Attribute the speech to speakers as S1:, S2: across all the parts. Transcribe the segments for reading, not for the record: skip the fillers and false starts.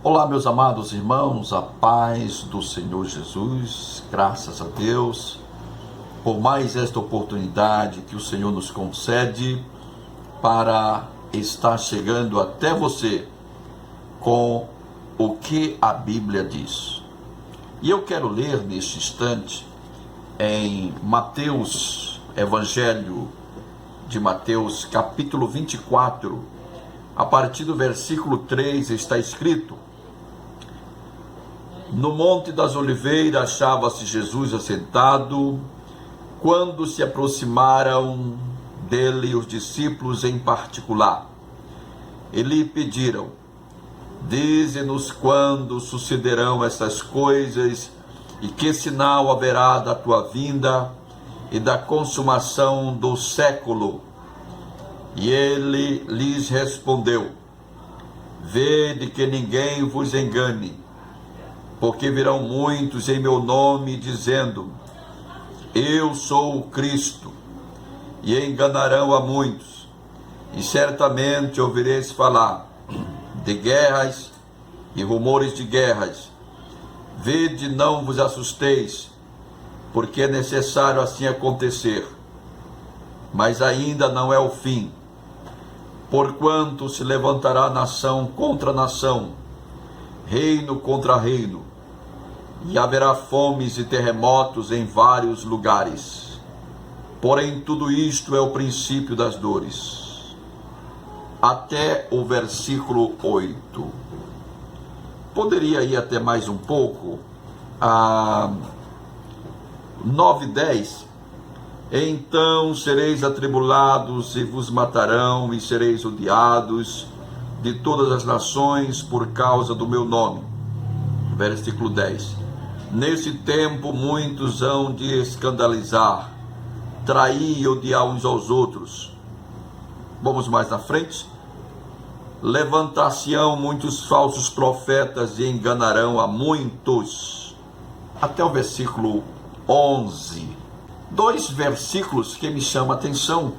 S1: Olá, meus amados irmãos, a paz do Senhor Jesus, graças a Deus por mais esta oportunidade que o Senhor nos concede para estar chegando até você com o que a Bíblia diz. E eu quero ler neste instante em Mateus, Evangelho de Mateus, capítulo 24, a partir do versículo 3 está escrito: No Monte das Oliveiras achava-se Jesus assentado, quando se aproximaram dele os discípulos em particular. E lhe pediram: Dize-nos quando sucederão essas coisas, e que sinal haverá da tua vinda e da consumação do século. E ele lhes respondeu: Vede que ninguém vos engane, porque virão muitos em meu nome, dizendo: Eu sou o Cristo, e enganarão a muitos. E certamente ouvireis falar de guerras e rumores de guerras. Vede, não vos assusteis, porque é necessário assim acontecer. Mas ainda não é o fim. Porquanto se levantará nação contra nação, reino contra reino, e haverá fomes e terremotos em vários lugares. Porém, tudo isto é o princípio das dores. Até o versículo 8. Poderia ir até mais um pouco, a 9 e 10. Então sereis atribulados e vos matarão, e sereis odiados de todas as nações por causa do meu nome. Versículo 10. Nesse tempo muitos hão de escandalizar, trair e odiar uns aos outros. Vamos mais na frente. Levantar-se-ão muitos falsos profetas e enganarão a muitos. Até o versículo 11. Dois versículos que me chamam a atenção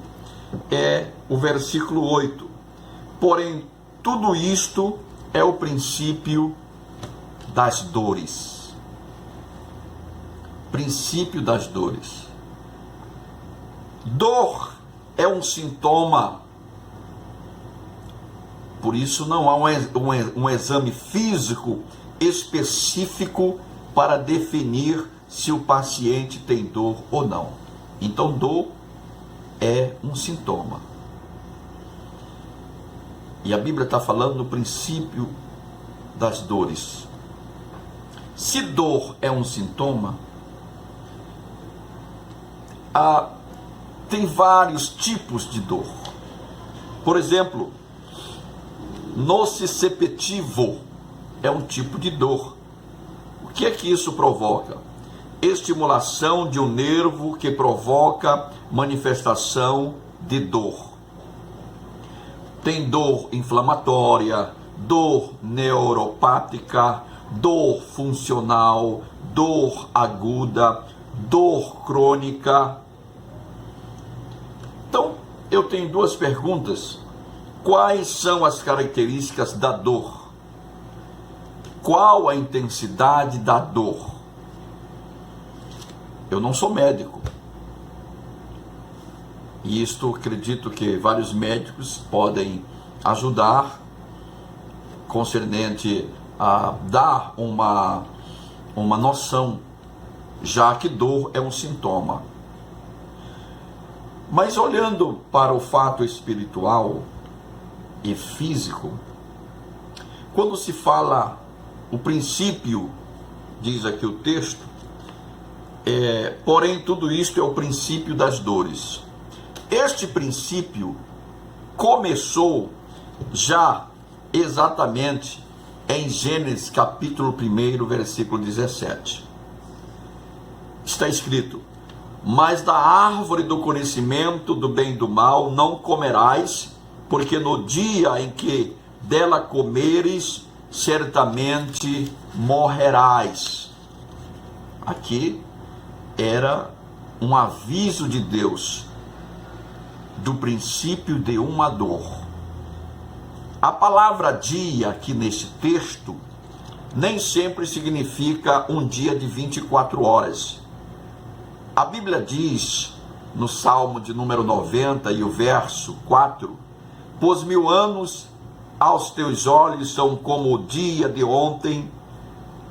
S1: é o versículo 8. Porém, tudo isto é o princípio das dores. Princípio das dores. Dor é um sintoma. Por isso não há um exame físico específico para definir se o paciente tem dor ou não. Então, dor é um sintoma. E a Bíblia está falando no princípio das dores. Se dor é um sintoma, tem vários tipos de dor. Por exemplo, nociceptivo é um tipo de dor. O que é que isso provoca? Estimulação de um nervo que provoca manifestação de dor. Tem dor inflamatória, dor neuropática, dor funcional, dor aguda, dor crônica. Então, eu tenho duas perguntas. Quais são as características da dor? Qual a intensidade da dor? Eu não sou médico. E isto acredito que vários médicos podem ajudar concernente a dar uma noção, já que dor é um sintoma. Mas olhando para o fato espiritual e físico, quando se fala o princípio, diz aqui o texto, porém tudo isto é o princípio das dores. Este princípio começou já exatamente em Gênesis capítulo 1, versículo 17. Está escrito: Mas da árvore do conhecimento do bem e do mal não comerás, porque no dia em que dela comeres, certamente morrerás. Aqui era um aviso de Deus do princípio de uma dor. A palavra dia aqui neste texto nem sempre significa um dia de 24 horas. A Bíblia diz, no Salmo de número 90 e o verso 4, pois 1000 anos aos teus olhos são como o dia de ontem,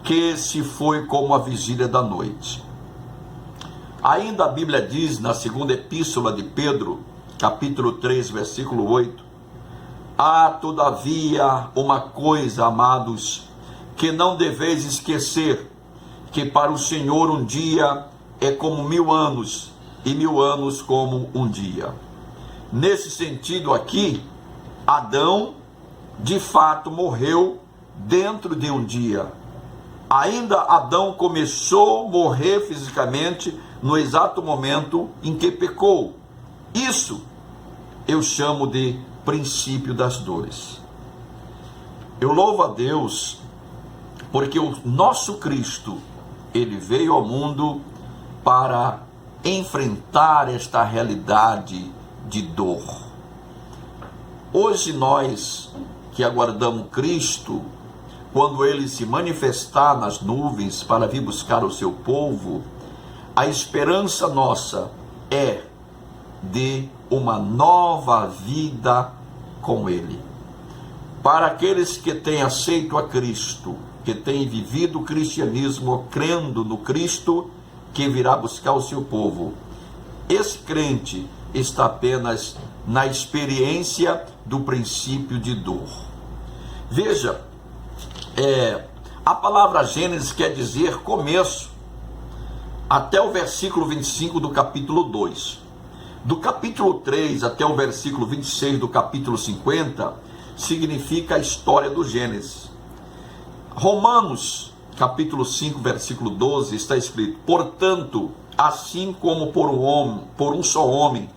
S1: que se foi como a vigília da noite. Ainda a Bíblia diz, na segunda epístola de Pedro, capítulo 3, versículo 8, há todavia uma coisa, amados, que não deveis esquecer, que para o Senhor um dia é como 1000 anos, e 1000 anos como um dia. Nesse sentido aqui, Adão, de fato, morreu dentro de um dia. Ainda Adão começou a morrer fisicamente no exato momento em que pecou. Isso eu chamo de princípio das dores. Eu louvo a Deus porque o nosso Cristo, ele veio ao mundo para enfrentar esta realidade de dor. Hoje nós que aguardamos Cristo, quando ele se manifestar nas nuvens para vir buscar o seu povo, a esperança nossa é de uma nova vida com ele. Para aqueles que têm aceito a Cristo, que têm vivido o cristianismo crendo no Cristo que virá buscar o seu povo, esse crente está apenas na experiência do princípio de dor. Veja, a palavra Gênesis quer dizer começo, até o versículo 25 do capítulo 2. Do capítulo 3 até o versículo 26 do capítulo 50, significa a história do Gênesis. Romanos, capítulo 5, versículo 12, está escrito: portanto, assim como por um só homem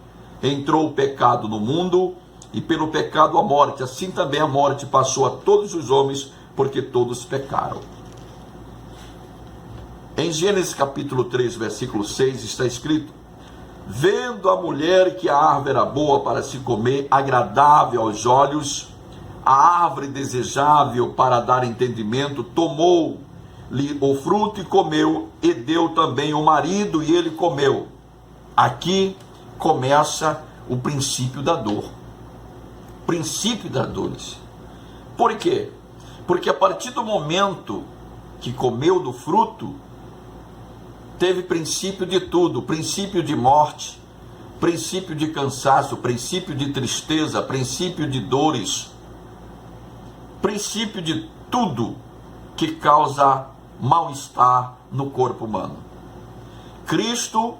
S1: entrou o pecado no mundo, e pelo pecado a morte, assim também a morte passou a todos os homens, porque todos pecaram. Em Gênesis capítulo 3, versículo 6, está escrito: vendo a mulher que a árvore era boa para se comer, agradável aos olhos, a árvore desejável para dar entendimento, tomou-lhe o fruto e comeu, e deu também ao marido, e ele comeu. Aqui começa o princípio da dor. Princípio das dores. Por quê? Porque a partir do momento que comeu do fruto, teve princípio de tudo, princípio de morte, princípio de cansaço, princípio de tristeza, princípio de dores, princípio de tudo que causa mal-estar no corpo humano. Cristo,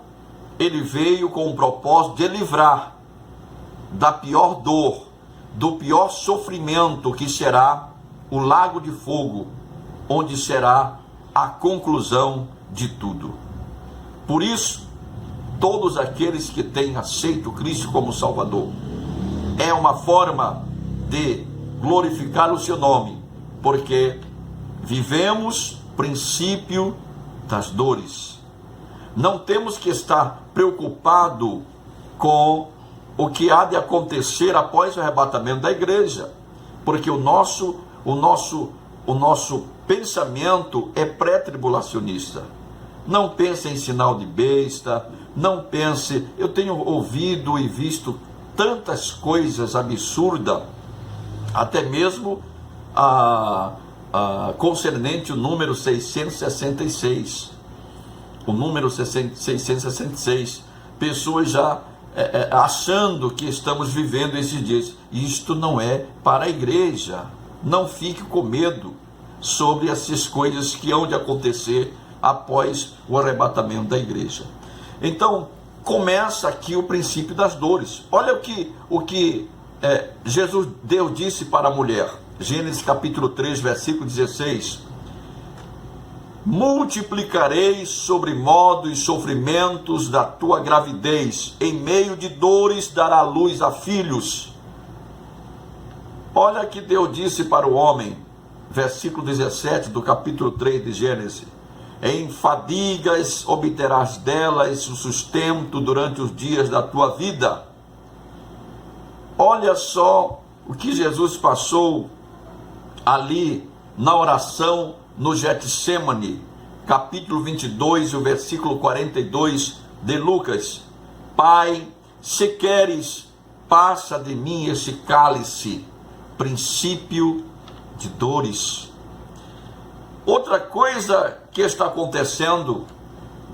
S1: ele veio com o propósito de livrar da pior dor, do pior sofrimento, que será o lago de fogo, onde será a conclusão de tudo. Por isso, todos aqueles que têm aceito Cristo como Salvador, é uma forma de glorificar o seu nome, porque vivemos princípio das dores. Não temos que estar preocupado com o que há de acontecer após o arrebatamento da igreja, porque o nosso pensamento é pré-tribulacionista. Não pense em sinal de besta, não pense... Eu tenho ouvido e visto tantas coisas absurdas, até mesmo concernente o número 666. O número 666. Pessoas já achando que estamos vivendo esses dias. Isto não é para a igreja. Não fique com medo sobre essas coisas que hão de acontecer após o arrebatamento da igreja. Então, começa aqui o princípio das dores. Olha o que Deus disse para a mulher. Gênesis capítulo 3, versículo 16. Multiplicarei sobremodo os sofrimentos da tua gravidez, em meio de dores dará luz a filhos. Olha que Deus disse para o homem, versículo 17 do capítulo 3 de Gênesis: em fadigas obterás delas o sustento durante os dias da tua vida. Olha só o que Jesus passou ali na oração no Getsêmani, capítulo 22, o versículo 42 de Lucas: Pai, se queres, passa de mim esse cálice, princípio de dores. Outra coisa que está acontecendo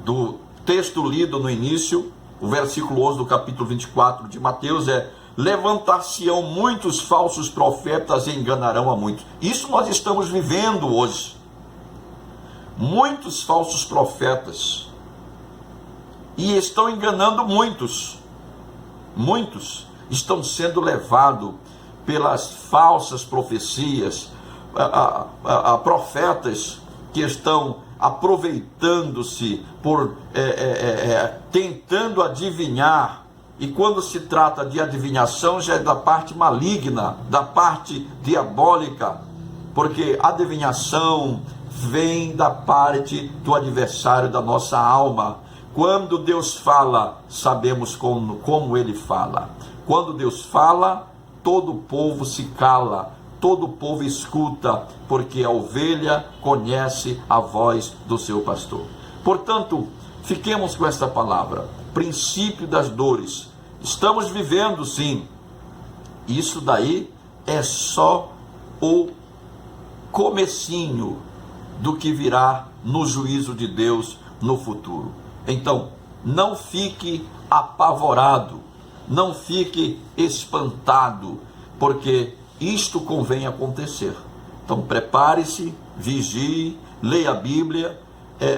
S1: do texto lido no início, o versículo 11 do capítulo 24 de Mateus, é: levantar-se-ão muitos falsos profetas e enganarão a muitos. Isso nós estamos vivendo hoje. Muitos falsos profetas, e estão enganando muitos. Muitos estão sendo levados pelas falsas profecias, a profetas que estão aproveitando-se por tentando adivinhar. E quando se trata de adivinhação, já é da parte maligna, da parte diabólica, porque adivinhação vem da parte do adversário da nossa alma. Quando Deus fala, sabemos como Ele fala. Quando Deus fala, todo o povo se cala, todo o povo escuta, porque a ovelha conhece a voz do seu pastor. Portanto, fiquemos com esta palavra, princípio das dores. Estamos vivendo, sim. Isso daí é só o comecinho do que virá no juízo de Deus no futuro. Então, não fique apavorado, não fique espantado, porque isto convém acontecer. Então, prepare-se, vigie, leia a Bíblia,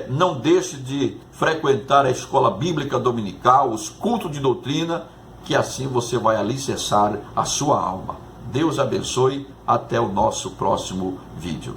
S1: não deixe de frequentar a escola bíblica dominical, os cultos de doutrina, que assim você vai alicerçar a sua alma. Deus abençoe, até o nosso próximo vídeo.